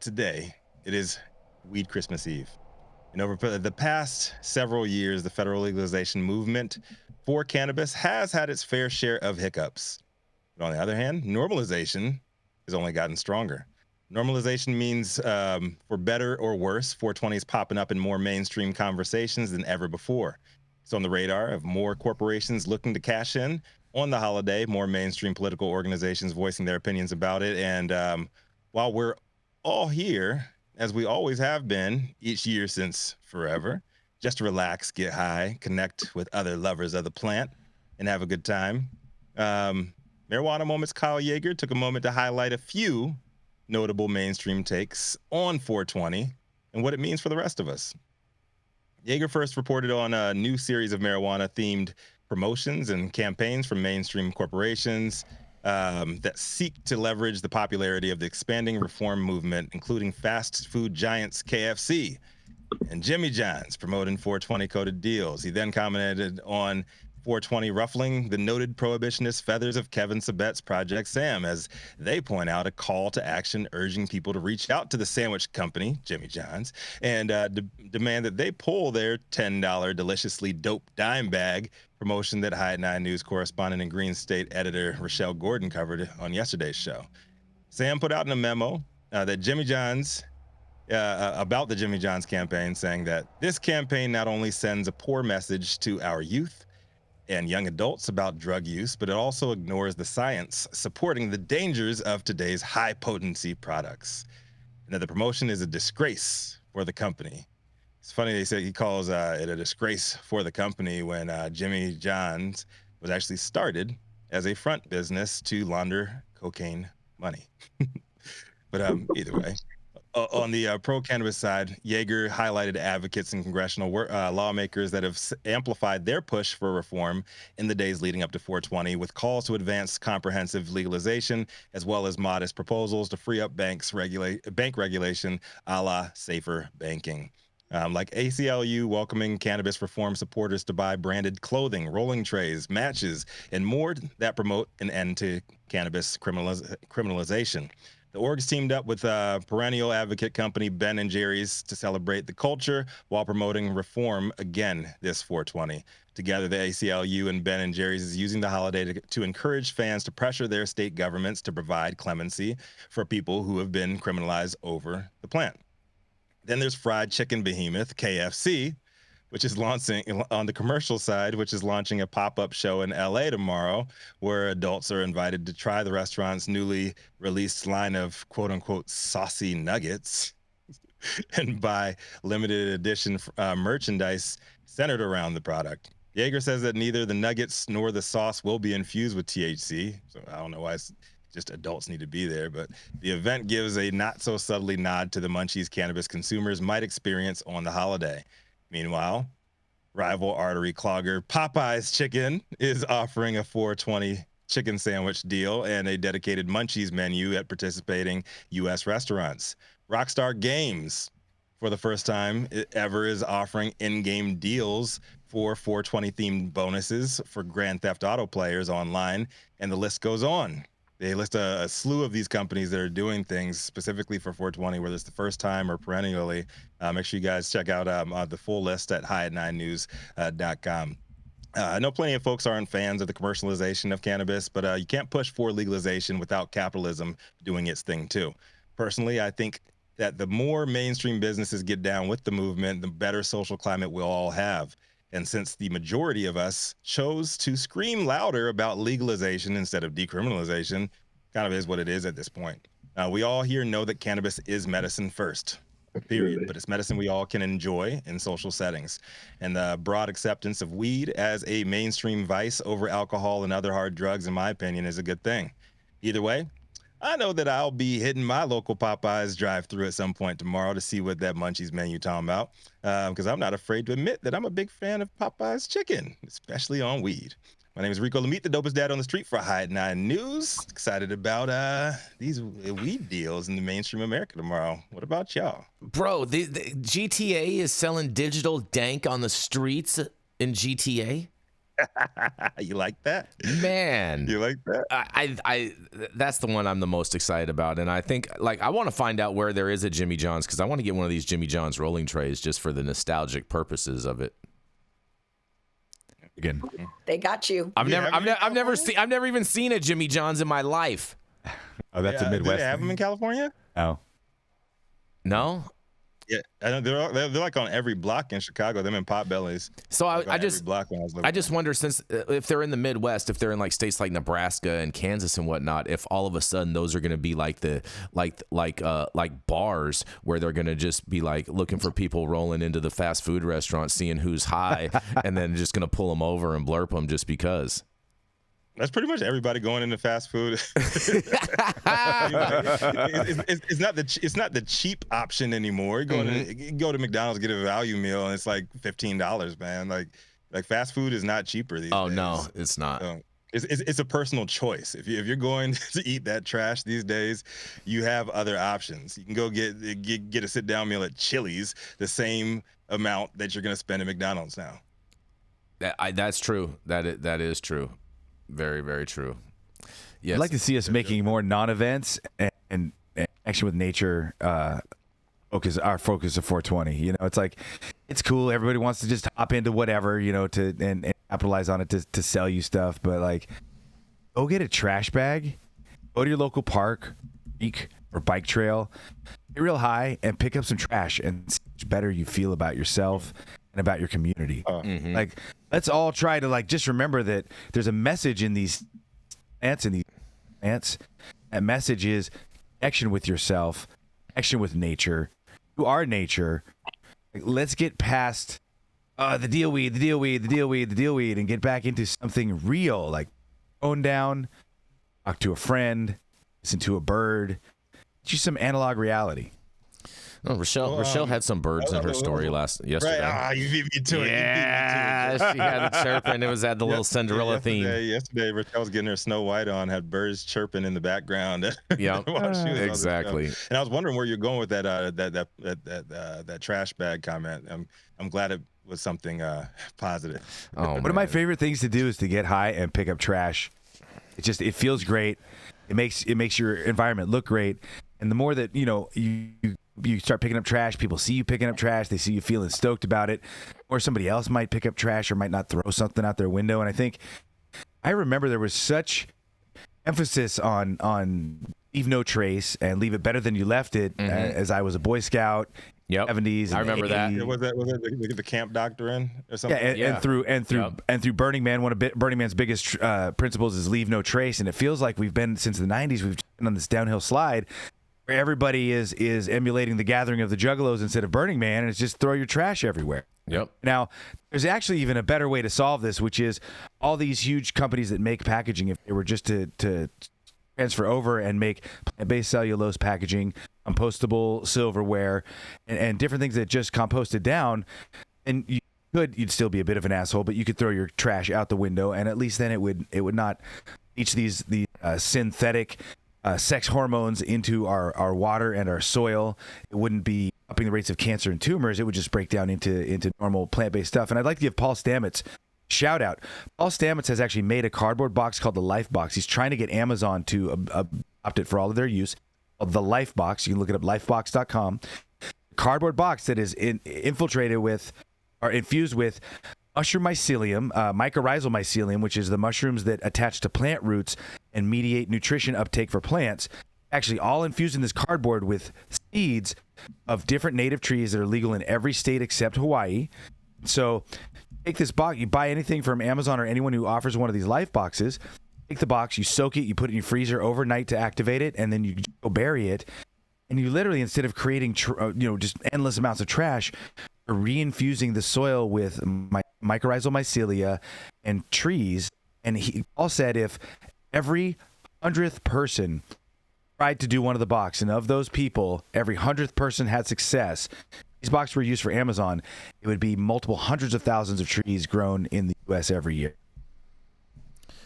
today, it is Weed Christmas Eve. And over the past several years, the federal legalization movement for cannabis has had its fair share of hiccups. But on the other hand, normalization has only gotten stronger. Normalization means, for better or worse, 420 is popping up in more mainstream conversations than ever before. It's on the radar of more corporations looking to cash in on the holiday, more mainstream political organizations voicing their opinions about it. And while we're all here, as we always have been each year since forever, just to relax, get high, connect with other lovers of the plant, and have a good time. Um, Marijuana Moments Kyle Yeager took a moment to highlight a few notable mainstream takes on 420 and what it means for the rest of us. Yeager first reported on a new series of marijuana-themed promotions and campaigns from mainstream corporations that seek to leverage the popularity of the expanding reform movement, including fast food giants KFC and Jimmy John's promoting 420 coded deals. He then commented on 420 ruffling the noted prohibitionist feathers of Kevin Sabet's Project Sam, as they point out a call to action urging people to reach out to the sandwich company, Jimmy John's, and demand that they pull their $10 deliciously dope dime bag promotion that High 9 News correspondent and Green State editor Rochelle Gordon covered on yesterday's show. Sam put out in a memo that Jimmy John's about the Jimmy John's campaign, saying that this campaign not only sends a poor message to our youth and young adults about drug use, but it also ignores the science supporting the dangers of today's high potency products. And that the promotion is a disgrace for the company. It's funny they say he calls it a disgrace for the company when Jimmy John's was actually started as a front business to launder cocaine money. But either way. On the pro-cannabis side, Yeager highlighted advocates and congressional lawmakers that have amplified their push for reform in the days leading up to 420, with calls to advance comprehensive legalization, as well as modest proposals to free up bank regulation, a la safer banking. Like ACLU welcoming cannabis reform supporters to buy branded clothing, rolling trays, matches, and more that promote an end to cannabis criminalization. The orgs teamed up with perennial advocate company Ben & Jerry's to celebrate the culture while promoting reform again this 420. Together, the ACLU and Ben & Jerry's is using the holiday to encourage fans to pressure their state governments to provide clemency for people who have been criminalized over the plant. Then there's fried chicken behemoth KFC, which is launching on the commercial side, which is launching a pop-up show in LA tomorrow, where adults are invited to try the restaurant's newly released line of quote unquote saucy nuggets and buy limited edition merchandise centered around the product. Yeager says that neither the nuggets nor the sauce will be infused with THC. So I don't know why just adults need to be there, but the event gives a not so subtly nod to the munchies cannabis consumers might experience on the holiday. Meanwhile, rival artery clogger Popeye's Chicken is offering a 420 chicken sandwich deal and a dedicated Munchies menu at participating U.S. restaurants. Rockstar Games, for the first time ever, is offering in-game deals for 420-themed bonuses for Grand Theft Auto players online, and the list goes on. They list a slew of these companies that are doing things specifically for 420, whether it's the first time or perennially. Make sure you guys check out the full list at high9news.com. I know plenty of folks aren't fans of the commercialization of cannabis, but you can't push for legalization without capitalism doing its thing too. Personally, I think that the more mainstream businesses get down with the movement, the better social climate we'll all have. And since the majority of us chose to scream louder about legalization instead of decriminalization, kind of is what it is at this point. We all here know that cannabis is medicine first, period. But it's medicine we all can enjoy in social settings. And the broad acceptance of weed as a mainstream vice over alcohol and other hard drugs, in my opinion, is a good thing. Either way, I know that I'll be hitting my local Popeyes drive-thru at some point tomorrow to see what that Munchies menu talking about, because I'm not afraid to admit that I'm a big fan of Popeyes chicken, especially on weed. My name is Rico Lamitte, the dopest dad on the street for High 9 News. Excited about these weed deals in the mainstream America tomorrow. What about y'all? Bro, the GTA is selling digital dank on the streets in GTA? You like that? Man, You like that? I that's the one I'm the most excited about, and I think like I want to find out where there is a Jimmy John's because I want to get one of these Jimmy John's rolling trays just for the nostalgic purposes of it. Again, They got you. I've never even seen a Jimmy John's in my life. oh, that's a Midwest. Do they have thing. them in California? Oh, No. Yeah, I know they're like on every block in Chicago. Them in Potbellies. So Like on I every just block when I was living I just wonder since if they're in the Midwest, if they're in like states like Nebraska and Kansas and whatnot, if all of a sudden those are going to be like the like bars where they're going to just be like looking for people rolling into the fast food restaurant, seeing who's high, and then just going to pull them over and blurp them just because. That's pretty much everybody going into fast food. It's not the cheap option anymore. You go to McDonald's, get a value meal, and it's like $15, man. Like fast food is not cheaper these days. Oh no, it's not. So it's a personal choice. If you're going to eat that trash these days, you have other options. You can go get a sit down meal at Chili's, the same amount that you're going to spend at McDonald's now. That's true. That is true. Very, very true. Yes. I'd like to see us making more non-events and action with nature. Our focus of 420. You know, it's like it's cool. Everybody wants to just hop into whatever, you know, and capitalize on it to sell you stuff. But like, go get a trash bag, go to your local park, creek, or bike trail, get real high, and pick up some trash, and see how much better you feel about yourself and about your community. Like, let's all try to like just remember that there's a message in these plants. That message is connection with yourself, connection with nature. You are nature. Like, let's get past the deal weed, and get back into something real. Like, phone down, talk to a friend, listen to a bird, get you some analog reality. Oh, Rochelle had some birds in her story yesterday. Right. You beat me to it. Yeah, she had the chirping. It was at the little Cinderella theme. Yesterday, Rochelle was getting her Snow White on, had birds chirping in the background. Yeah, exactly. And I was wondering where you're going with that trash bag comment. I'm glad it was something positive. One of my favorite things to do is to get high and pick up trash. It feels great. It makes your environment look great. And the more that you start picking up trash, people see you picking up trash, they see you feeling stoked about it, or somebody else might pick up trash or might not throw something out their window. And I remember there was such emphasis on leave no trace and leave it better than you left it as I was a Boy Scout. Yep. 70s. I remember that. Yeah, was that the camp doctrine or something? Yeah, and through Burning Man, one of Burning Man's biggest principles is leave no trace, and it feels like we've been since the 90s. We've been on this downhill slide where everybody is emulating the gathering of the Juggalos instead of Burning Man, and it's just throw your trash everywhere. Yep. Now, there's actually even a better way to solve this, which is all these huge companies that make packaging, if they were just to transfer over and make plant-based cellulose packaging, compostable silverware, and different things that just composted down, and you'd still be a bit of an asshole, but you could throw your trash out the window, and at least then it would not leach these synthetic sex hormones into our water and our soil. It wouldn't be upping the rates of cancer and tumors. It would just break down into normal plant-based stuff. And I'd like to give Paul Stamets shout out. Paul Stamets has actually made a cardboard box called the Life Box. He's trying to get Amazon to adopt it for all of their use. The Life Box. You can look it up, lifebox.com. Cardboard box that is infiltrated with or infused with mushroom mycelium, mycorrhizal mycelium, which is the mushrooms that attach to plant roots and mediate nutrition uptake for plants. Actually, all infused in this cardboard with seeds of different native trees that are legal in every state except Hawaii. So take this box, you buy anything from Amazon or anyone who offers one of these Life Boxes, take the box, you soak it, you put it in your freezer overnight to activate it, and then you go bury it. And you literally, instead of creating just endless amounts of trash, are reinfusing the soil with mycorrhizal mycelia and trees. And Paul said if every 100th person tried to do one of the box, and of those people, every 100th person had success, these boxes were used for Amazon, it would be multiple hundreds of thousands of trees grown in the U.S. every year.